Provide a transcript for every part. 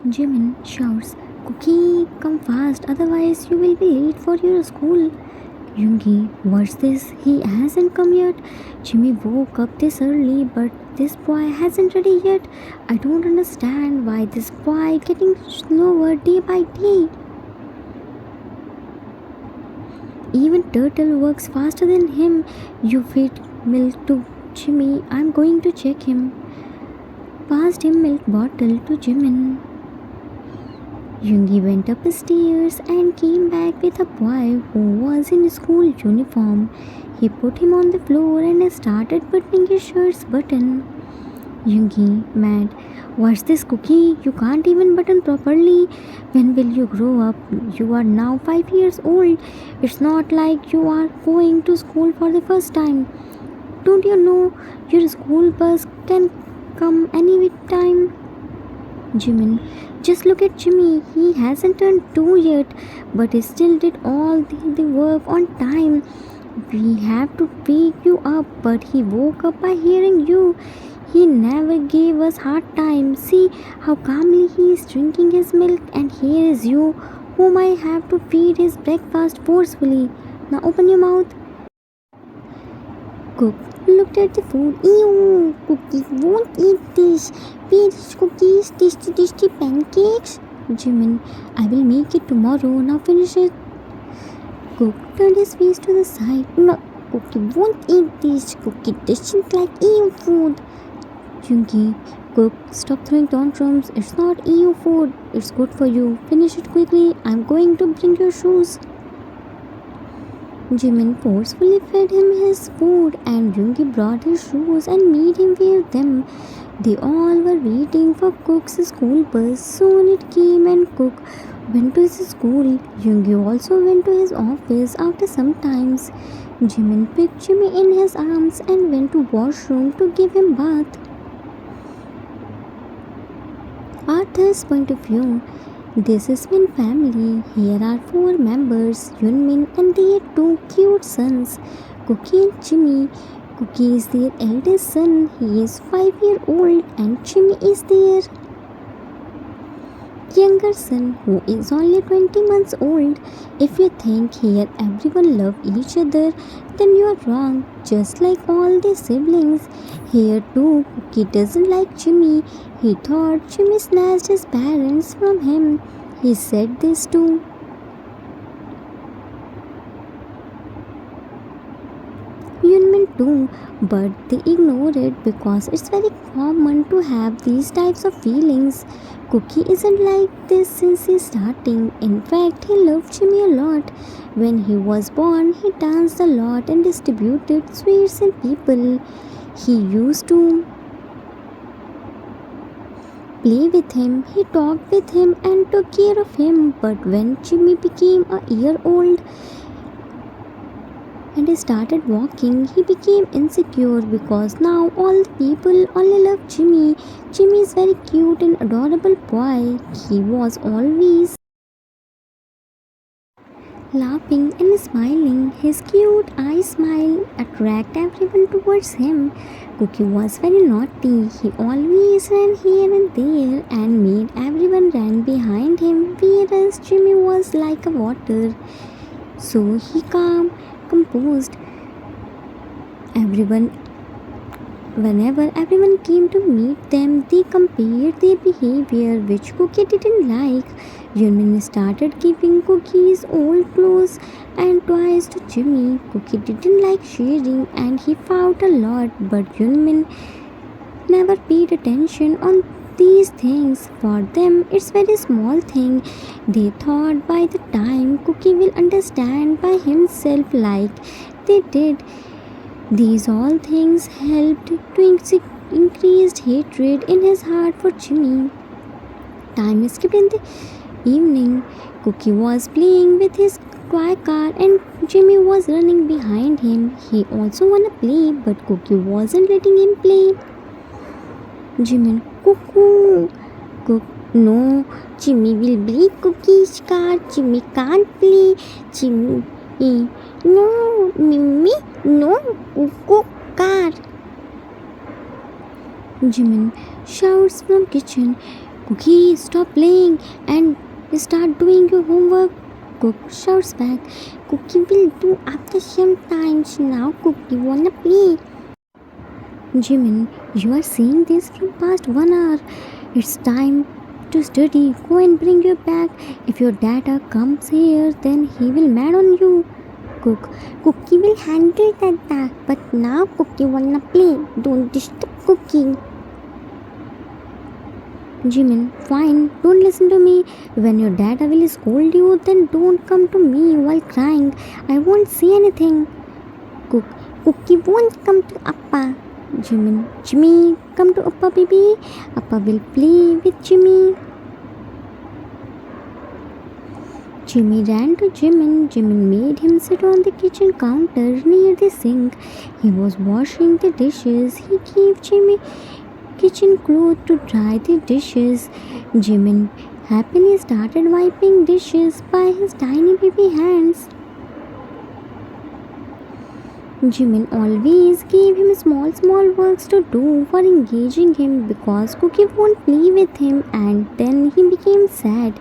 Jimin shouts, Cookie, come fast, otherwise you will be late for your school. Yoongi, what's this? He hasn't come yet. Jimmy woke up this early, but this boy hasn't ready yet. I don't understand why this boy getting slower day by day. Even Turtle works faster than him. You feed milk to Jimmy. I'm going to check him. Passed him milk bottle to Jimin. Yoongi went up the stairs and came back with a boy who was in school uniform. He put him on the floor and started buttoning his shirt's button. Yoongi, mad. What's this, Cookie? You can't even button properly. When will you grow up? You are now 5 years old. It's not like you are going to school for the first time. Don't you know your school bus can come any time? Jimin, just look at Jimmy. He hasn't turned 2 yet, but he still did all the work on time. We have to wake you up, but he woke up by hearing you. He never gave us hard time. See how calmly he is drinking his milk, and here is you, whom I have to feed his breakfast forcefully. Now open your mouth. Cook looked at the food. Ew, Cookie won't eat this. Finish cookies, tasty pancakes. Jimin, I will make it tomorrow. Now finish it. Cook turned his face to the side. No, Cookie won't eat this. Cookie doesn't like EU food. Yoongi, Cook, stop throwing tantrums. It's not EU food. It's good for you. Finish it quickly. I'm going to bring your shoes. Jimin forcefully fed him his food, and Yoongi brought his shoes and made him wear them. They all were waiting for Cook's school bus. Soon it came and Cook went to his school. Yoongi also went to his office after some time. Jimin picked Jimmy in his arms and went to washroom to give him bath. Arthur's point of view. This is Min family. Here are 4 members, Yunmin and their 2 cute sons, Cookie and Jimmy. Cookie is their eldest son. He is 5-year-old and Jimmy is their younger son who is only 20 months old. If you think here everyone love each other, then you are wrong. Just like all the siblings, here too Cookie doesn't like Jimmy. He thought Jimmy snatched his parents from him. He said this too. Yunmin too, but they ignore it because it's very common to have these types of feelings. Cookie isn't like this since he's starting. In fact, he loved Jimmy a lot. When he was born, he danced a lot and distributed sweets and people. He used to play with him, he talked with him and took care of him. But when Jimmy became a year old and he started walking, he became insecure because now all the people only love Jimmy. Jimmy is very cute and adorable boy. He was always laughing and smiling. His cute eye smile attracted everyone towards him. Cookie was very naughty. He always ran here and there and made everyone run behind him, whereas Jimmy was like a water. So he calm, composed. Whenever everyone came to meet them, they compared their behavior, which Cookie didn't like. Yunmin started giving Cookie's old clothes and toys to Jimmy. Cookie didn't like sharing and he fought a lot, but Yunmin never paid attention on these things. For them, it's very small thing. They thought by the time Cookie will understand by himself like they did. These all things helped to increase hatred in his heart for Jimmy. Time skipped in the evening. Cookie was playing with his toy car and Jimmy was running behind him. He also wanna play, but Cookie wasn't letting him play. Jimmy, cuckoo. No, Jimmy will break Cookie's car. Jimmy can't play. Jimmy, no, Mimi, no, cuckoo car. Jimin shouts from kitchen. Cookie, stop playing and start doing your homework. Cook shouts back. Cookie will do after some times. Now Cookie wanna play. Jimin, you are seeing this from past 1 hour. It's time to study. Go and bring your bag. If your data comes here, then he will mad on you. Cook. Cookie will handle that, but now Cookie wanna play. Don't disturb Cookie. Jimin, fine, don't listen to me. When your dad will scold you, then don't come to me while crying. I won't say anything. Cook, Cookie won't come to Appa. Jimin, Jimmy, come to Appa baby. Appa will play with Jimmy. Jimmy ran to Jimin. Jimin made him sit on the kitchen counter near the sink. He was washing the dishes. He gave Jimmy kitchen cloth to dry the dishes. Jimin happily started wiping dishes by his tiny baby hands. Jimin always gave him small works to do for engaging him because Cookie won't play with him, and then he became sad.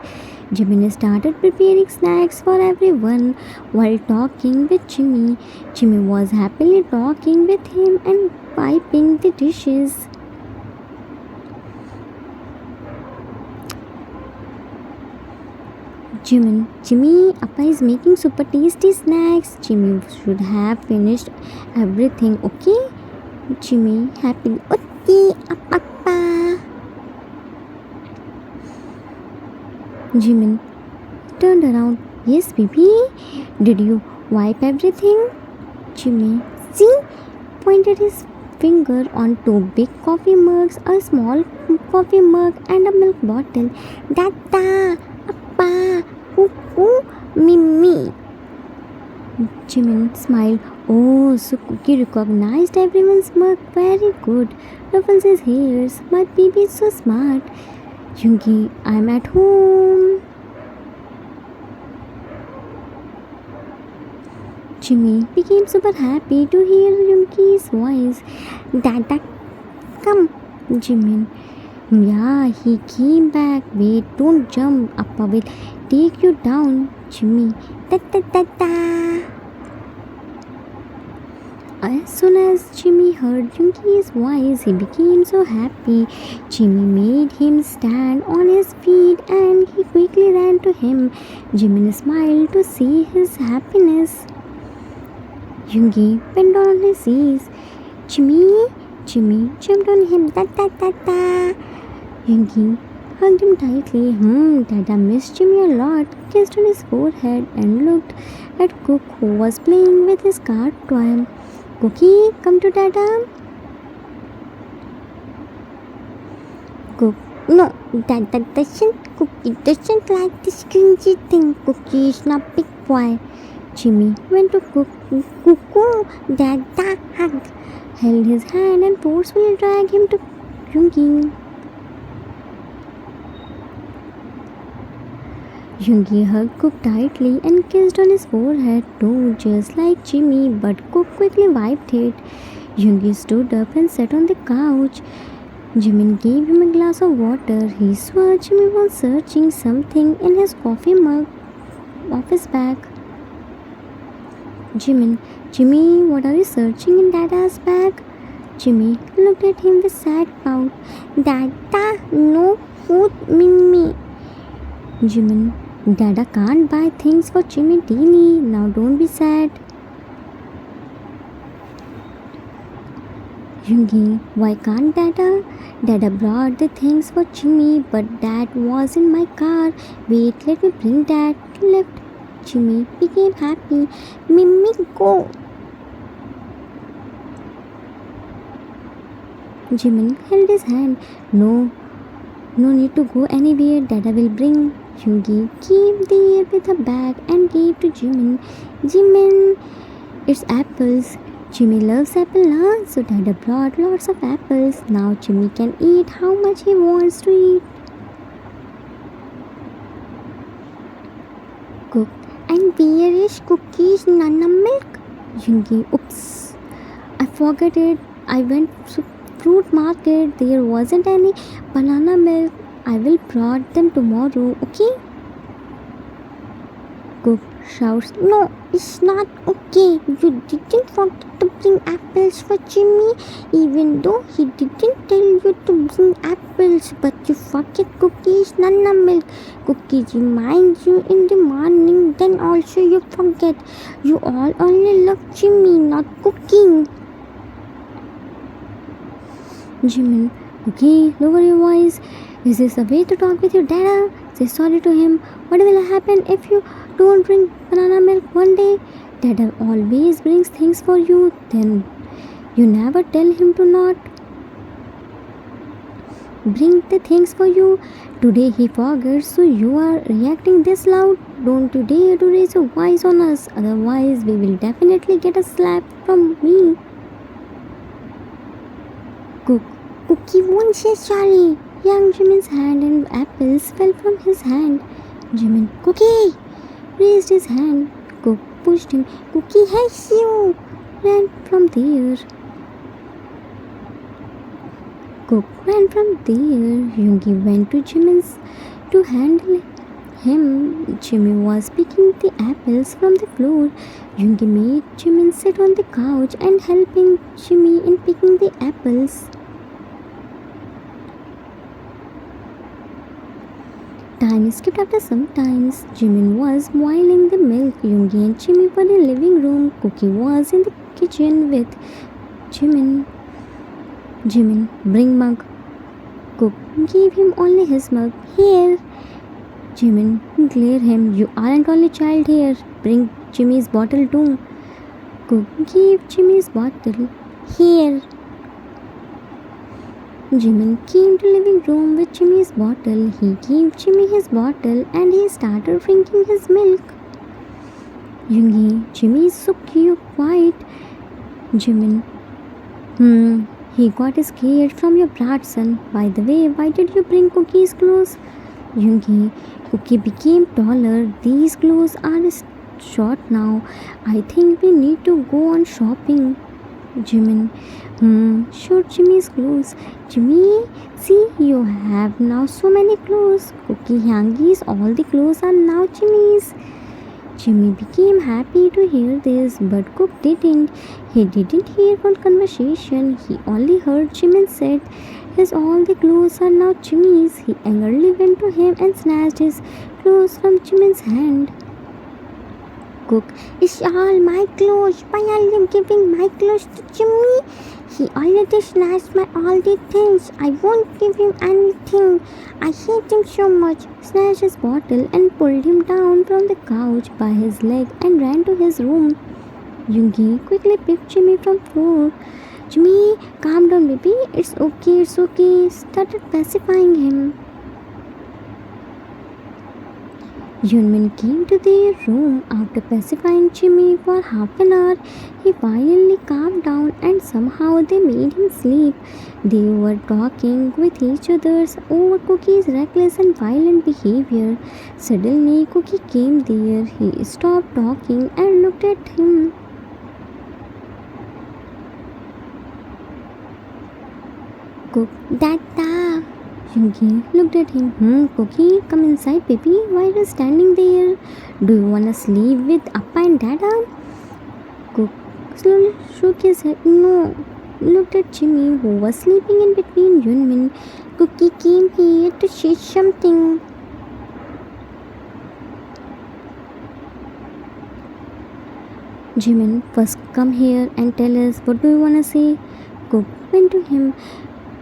Jimin started preparing snacks for everyone while talking with Jimmy. Jimmy was happily talking with him and wiping the dishes. Jimmy, Appa is making super tasty snacks. Jimmy should have finished everything, okay? Jimmy happily, okay, Appa. Jimin turned around. Yes, baby. Did you wipe everything? Jimmy, see, pointed his finger on two big coffee mugs, a small coffee mug, and a milk bottle. Dada, Appa, Cuckoo, Mimi. Jimin smiled. Oh, so Cookie recognized everyone's mug. Very good. Ruffles his hairs. My baby is so smart. Yoongi, I'm at home. Jimmy became super happy to hear Yoongi's voice. Dada, come. Jimin. Yeah, he came back. Wait, don't jump. Appa will take you down. Jimmy. Da da da da. As soon as Jimmy heard Yoongi's voice, he became so happy. Jimmy made him stand on his feet and he quickly ran to him. Jimmy smiled to see his happiness. Yoongi went on his knees. Jimmy jumped on him. Da da da da. Yoongi hugged him tightly. Dada missed Jimmy a lot. Kissed on his forehead and looked at Cook, who was playing with his car toy. Cookie, come to Dada. Cook, no, Dada doesn't. Cookie doesn't like this cringy thing. Cookie is not big boy. Jimmy went to Cook. Cuckoo, Dada hugged, held his hand and forcefully dragged him to Yoongi. Yoongi hugged Cook tightly and kissed on his forehead too, just like Jimmy, but Cook quickly wiped it. Yoongi stood up and sat on the couch. Jimin gave him a glass of water. He swore Jimmy was searching something in his coffee mug off his bag. Jimmy, what are you searching in Dada's bag? Jimmy looked at him with sad pout. Dada, no food, Mimi. Jimin, Dada can't buy things for Jimmy Teeny. Now don't be sad. Yoongi, why can't Dada? Dada brought the things for Jimmy, but that was in my car. Wait, let me bring that. Left. Jimmy became happy. Mimi, go. Jimin held his hand. No need to go anywhere. Dada will bring. Yoongi came there with a bag and gave to Jimin, it's apples. Jimmy loves apple, huh? So Dada brought lots of apples. Now Jimmy can eat how much he wants to eat. Cook, and where is Cookie's Nana milk? Yoongi, oops, I forgot it. I went to fruit market. There wasn't any banana milk. I will brought them tomorrow, okay? Cook shouts, no, it's not okay. You didn't forget to bring apples for Jimmy, even though he didn't tell you to bring apples. But you forget Cookie's Nana milk. Cookie reminds you in the morning, then also you forget. You all only love Jimmy, not Cookie. Jimmy, okay, lower your voice. Is this a way to talk with your dad? Say sorry to him. What will happen if you don't drink banana milk one day? Dad always brings things for you. Then you never tell him to not bring the things for you. Today he forgets, so you are reacting this loud. Don't you dare to raise your voice on us. Otherwise, we will definitely get a slap from me. Cook. Cookie won't say sorry. Young Jimin's hand and apples fell from his hand. Jimin, Cookie, raised his hand. Cook pushed him. Cookie hates you. Ran from there. Cook ran from there. Yoongi went to Jimin's to handle him. Jimmy was picking the apples from the floor. Yoongi made Jimin sit on the couch and helping Jimmy in picking the apples. Time skipped after some times. Jimin was boiling the milk. Yoongi and Jimmy were in the living room. Cookie was in the kitchen with Jimin. Jimin, bring mug. Cook gave him only his mug. Here. Jimin glared him. You aren't only child here. Bring Jimmy's bottle too. Cook gave Jimmy's bottle. Here. Jimin came to living room with Jimmy's bottle. He gave Jimmy his bottle and he started drinking his milk. Yoongi, Jimmy is so cute, quiet. Jimin, he got scared from your brat, son. By the way, why did you bring Cookie's clothes? Yoongi, Cookie became taller. These clothes are short now. I think we need to go on shopping. Jimin, sure, Jimmy's clothes. Jimmy, see, you have now so many clothes. Cookie Yangi's, all the clothes are now Jimmy's. Jimmy became happy to hear this, but Cook didn't. He didn't hear one conversation. He only heard Jimin said, as all the clothes are now Jimmy's. He angrily went to him and snatched his clothes from Jimin's hand. Cook, it's all my clothes. Why are you giving my clothes to Jimmy? He already snatched my all the things. I won't give him anything. I hate him so much. Snatched his bottle and pulled him down from the couch by his leg and ran to his room. Yoongi quickly picked Jimmy from the floor. Jimmy, calm down, baby. It's okay, it's okay. Started pacifying him. Yoonmin came to their room after pacifying Jimmy for half an hour. He finally calmed down and somehow they made him sleep. They were talking with each other over Cookie's reckless and violent behavior. Suddenly, Cookie came there. He stopped talking and looked at him. Cook, Dada. Yoongi looked at him. Cookie, come inside, baby. Why are you standing there? Do you wanna sleep with Appa and Dada? Cook slowly shook his head. No. Looked at Jimmy, who was sleeping in between Yoonmin. Cookie came here to say something. Jimin, first come here and tell us what do you wanna say. Cook went to him.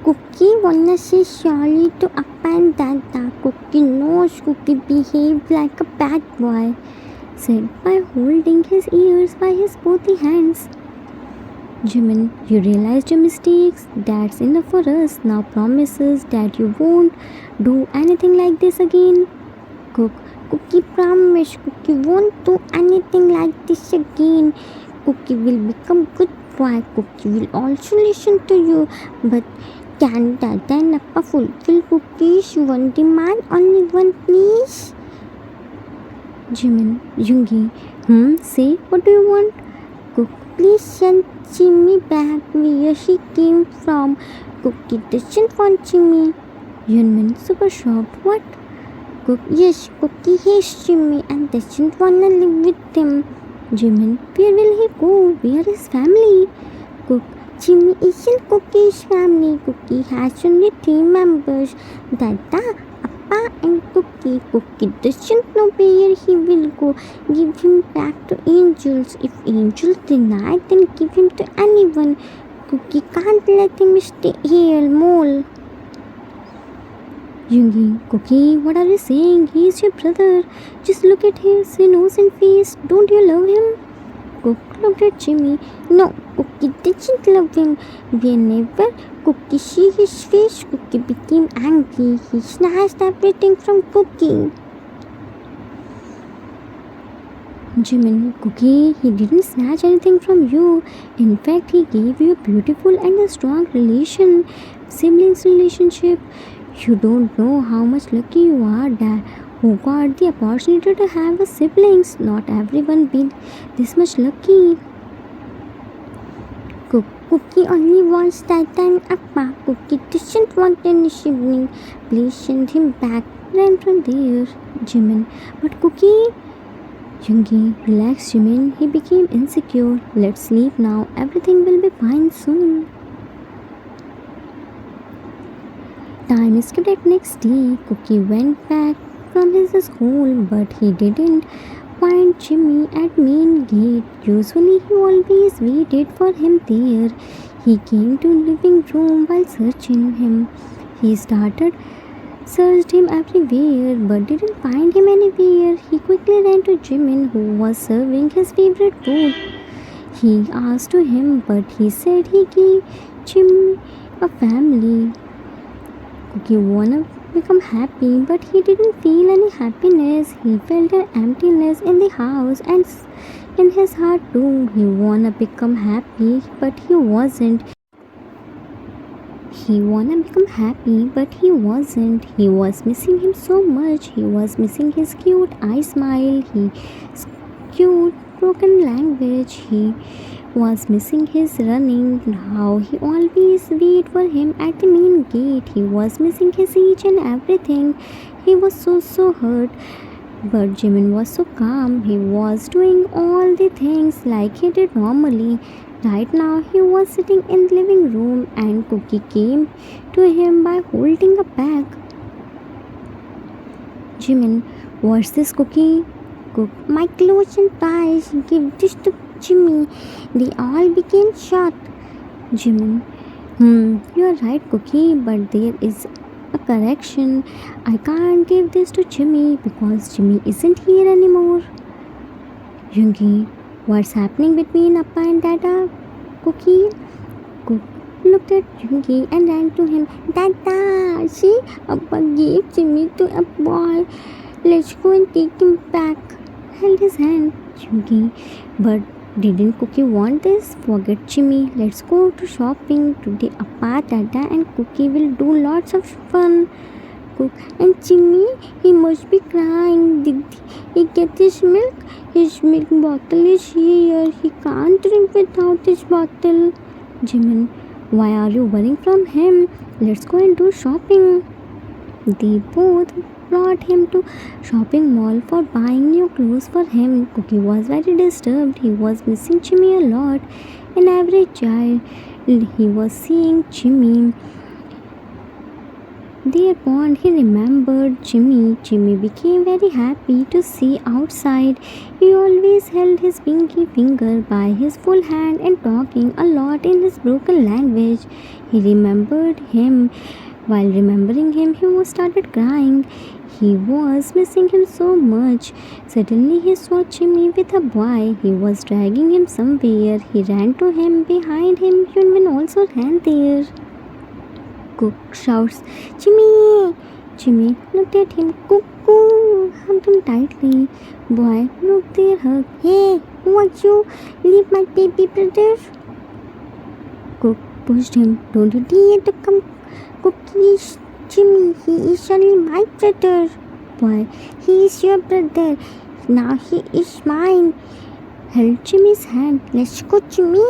Cookie wanna say sorry to Appa and Dada. Cookie knows Cookie behaved like a bad boy, said by holding his ears by his both hands. Jimin, you realized your mistakes. That's enough for us. Now promises that you won't do anything like this again. Cook, Cookie promise Cookie won't do anything like this again. Cookie will become good boy. Cookie will also listen to you. But can Dada and Appa fulfill Cookie's one demand? Only one, please. Jimin, Yoongi, say, what do you want? Cook, please send Jimmy back where she came from. Cookie doesn't want Jimmy. Yunmin, super shocked. What? Cook, yes, Cookie hates Jimmy and doesn't wanna live with him. Jimin, where will he go? Where is family? Cook, Jimmy isn't Cookie's family. Cookie has only three members, Dada, Appa and Cookie. Cookie doesn't know where he will go. Give him back to angels. If angels deny, then give him to anyone. Cookie can't let him stay here, mole. Jungi, Cookie, what are you saying? He is your brother. Just look at his innocent face. Don't you love him? Cook looked at Jimmy. No, Cookie didn't love him. Whenever Cookie saw his face, Cookie became angry. He snatched everything from Cookie. Jimin, Cookie, he didn't snatch anything from you. In fact, he gave you a beautiful and a strong siblings relationship. You don't know how much lucky you are that who got the opportunity to have a siblings. Not everyone been this much lucky. Cookie only wants Tata and Appa. Cookie doesn't want any sibling. Please send him back. Ran from there. Jimin, but Cookie. Jungi, relax Jimin. He became insecure. Let's sleep now. Everything will be fine soon. Time skipped at next day. Cookie went back from his school, but he didn't find Jimmy at main gate. Usually he always waited for him there. He came to living room while searching him. He searched him everywhere but didn't find him anywhere. He quickly ran to Jimin who was serving his favorite food. He asked to him but he said he gave Jimmy a family. Cookie wanna become happy, but he didn't feel any happiness. He felt an emptiness in the house and in his heart too. He wanna become happy, but he wasn't. He wanna become happy, but he wasn't. He was missing him so much. He was missing his cute eye smile. His cute broken language. He was missing his running, how he always wait for him at the main gate. He was missing his each and everything. He was so hurt. But Jimin was so calm. He was doing all the things like he did normally. Right now he was sitting in the living room and Cookie came to him by holding a bag. Jimin, what's this Cookie? My clothes and ties, give this to Jimmy. They all became shot. Jimin, you are right, Cookie, but there is a correction. I can't give this to Jimmy because Jimmy isn't here anymore. Jungi, what's happening between Appa and Dada? Cookie? Cook looked at Jungi and ran to him. Dada, see, Appa gave Jimmy to a boy. Let's go and take him back. Held his hand. Jungi, but didn't Cookie want this? Forget Jimmy. Let's go to shopping. Today Appa, Dada and Cookie will do lots of fun. Cook and Jimmy, he must be crying. Did he get his milk? His milk bottle is here. He can't drink without his bottle. Jimin, why are you worrying from him? Let's go and do shopping. They both brought him to shopping mall for buying new clothes for him. Cookie was very disturbed. He was missing Jimmy a lot. In every child, he was seeing Jimmy. Thereupon he remembered Jimmy. Jimmy became very happy to see outside. He always held his pinky finger by his full hand and talking a lot in his broken language. He remembered him. While remembering him, he started crying. He was missing him so much. Suddenly he saw Jimmy with a boy. He was dragging him somewhere. He ran to him. Behind him, Yunmin also ran there. Cook shouts, Jimmy! Jimmy looked at him. Cuckoo! Hugged him tightly. Boy looked there, hug. Hey, who are you? Leave my baby brother. Cook pushed him. Don't you dare to come. Cookie, Jimmy, he is only my brother. Boy, he is your brother. Now he is mine. Held Jimmy's hand. Let's go, Jimmy.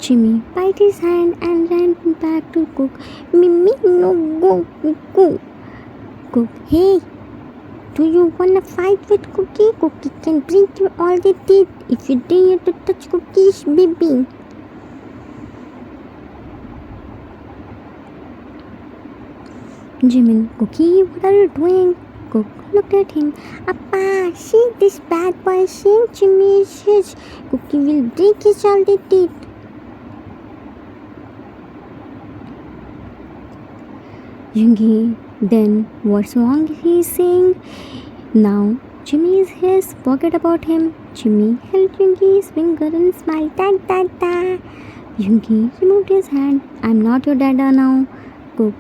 Jimmy bit his hand and ran back to Cook. Mimi, no, go, go. Cook, hey, do you wanna fight with Cookie? Cookie can break you all the teeth if you dare to touch Cookie's baby. Jimmy, Cookie, what are you doing? Cook looked at him. Appa, see this bad boy saying Jimmy is his. Cookie will break his all the teeth. Jungi, then what's wrong? He's saying. Now Jimmy is his. Forget about him. Jimmy held Jungi's finger and smiled. Da da da. Jungi removed his hand. I'm not your dada now. Cook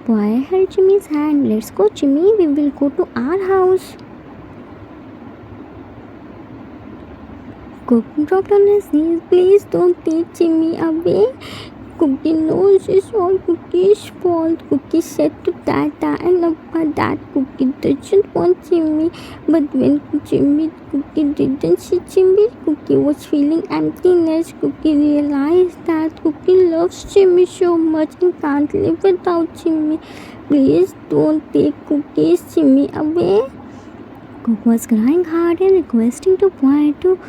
boy held Jimmy's hand. Let's go, Jimmy. We will go to our house. Cook dropped on his knees. Please don't take Jimmy away. Cookie knows it's all Cookie's fault. Cookie said to Tata and Appa that Cookie doesn't want Jimmy. But when Cookie didn't see Jimmy, Cookie was feeling emptiness. Cookie realized that Cookie loves Jimmy so much and can't live without Jimmy. Please don't take Cookie's Jimmy away. Cook was crying hard and requesting to Boy to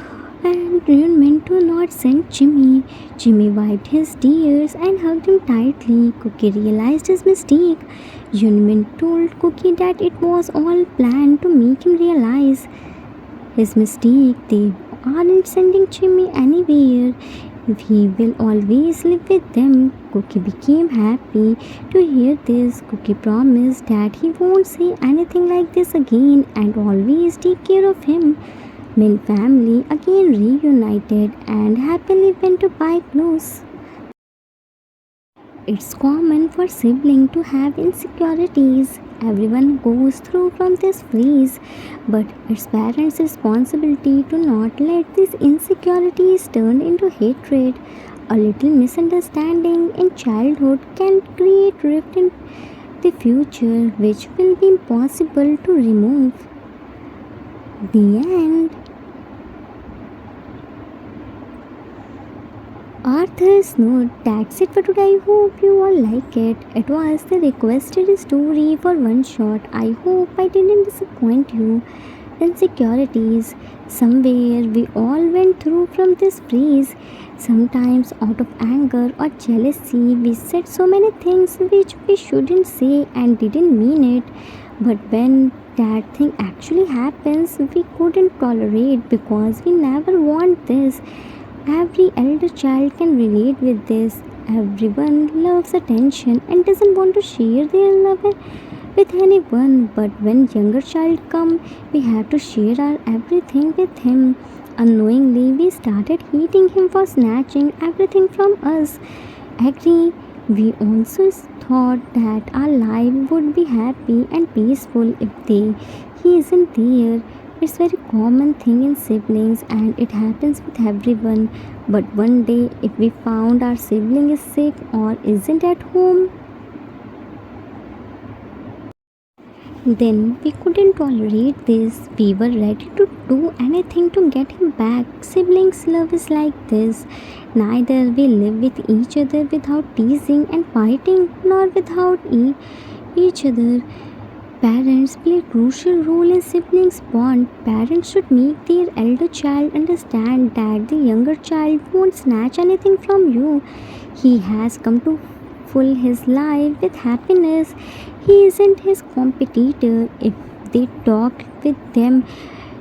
and meant to not send Jimmy. Jimmy wiped his tears and hugged him tightly. Cookie realized his mistake. Yunmin told Cookie that it was all planned to make him realize his mistake. They aren't sending Jimmy anywhere. He will always live with them. Cookie became happy to hear this. Cookie promised that he won't say anything like this again and always take care of him. Min family again reunited and happily went to buy clothes. It's common for siblings to have insecurities. Everyone goes through from this phase, but it's parents' responsibility to not let these insecurities turn into hatred. A little misunderstanding in childhood can create rift in the future, which will be impossible to remove. The end. Arthur's Note. That's it for today. I hope you all like it. It was the requested story for one shot. I hope I didn't disappoint you. Insecurities. Somewhere we all went through from this phase. Sometimes out of anger or jealousy, we said so many things which we shouldn't say and didn't mean it. But when that thing actually happens, we couldn't tolerate because we never want this. Every elder child can relate with this. Everyone loves attention and doesn't want to share their love with anyone. But when younger child come, we have to share our everything with him. Unknowingly, we started hating him for snatching everything from us. Agree, we also thought that our life would be happy and peaceful if he isn't there. It's very common thing in siblings and it happens with everyone. But one day if we found our sibling is sick or isn't at home, then we couldn't tolerate this. We were ready to do anything to get him back. Siblings love is like this. Neither we live with each other without teasing and fighting, nor without each other. Parents play a crucial role in siblings' bond. Parents should make their elder child understand that the younger child won't snatch anything from you. He has come to fill his life with happiness. He isn't his competitor. If they talk with their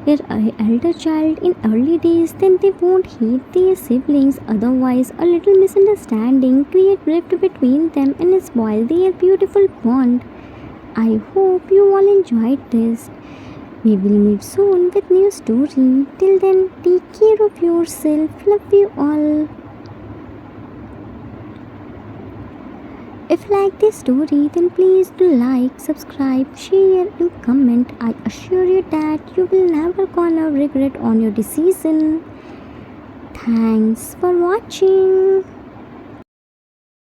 elder child in early days, then they won't hate their siblings. Otherwise, a little misunderstanding create rift between them and spoil their beautiful bond. I hope you all enjoyed this. We will meet soon with new story. Till then, take care of yourself. Love you all. If you like this story, then please do like, subscribe, share and comment. I assure you that you will never gonna regret on your decision. Thanks for watching.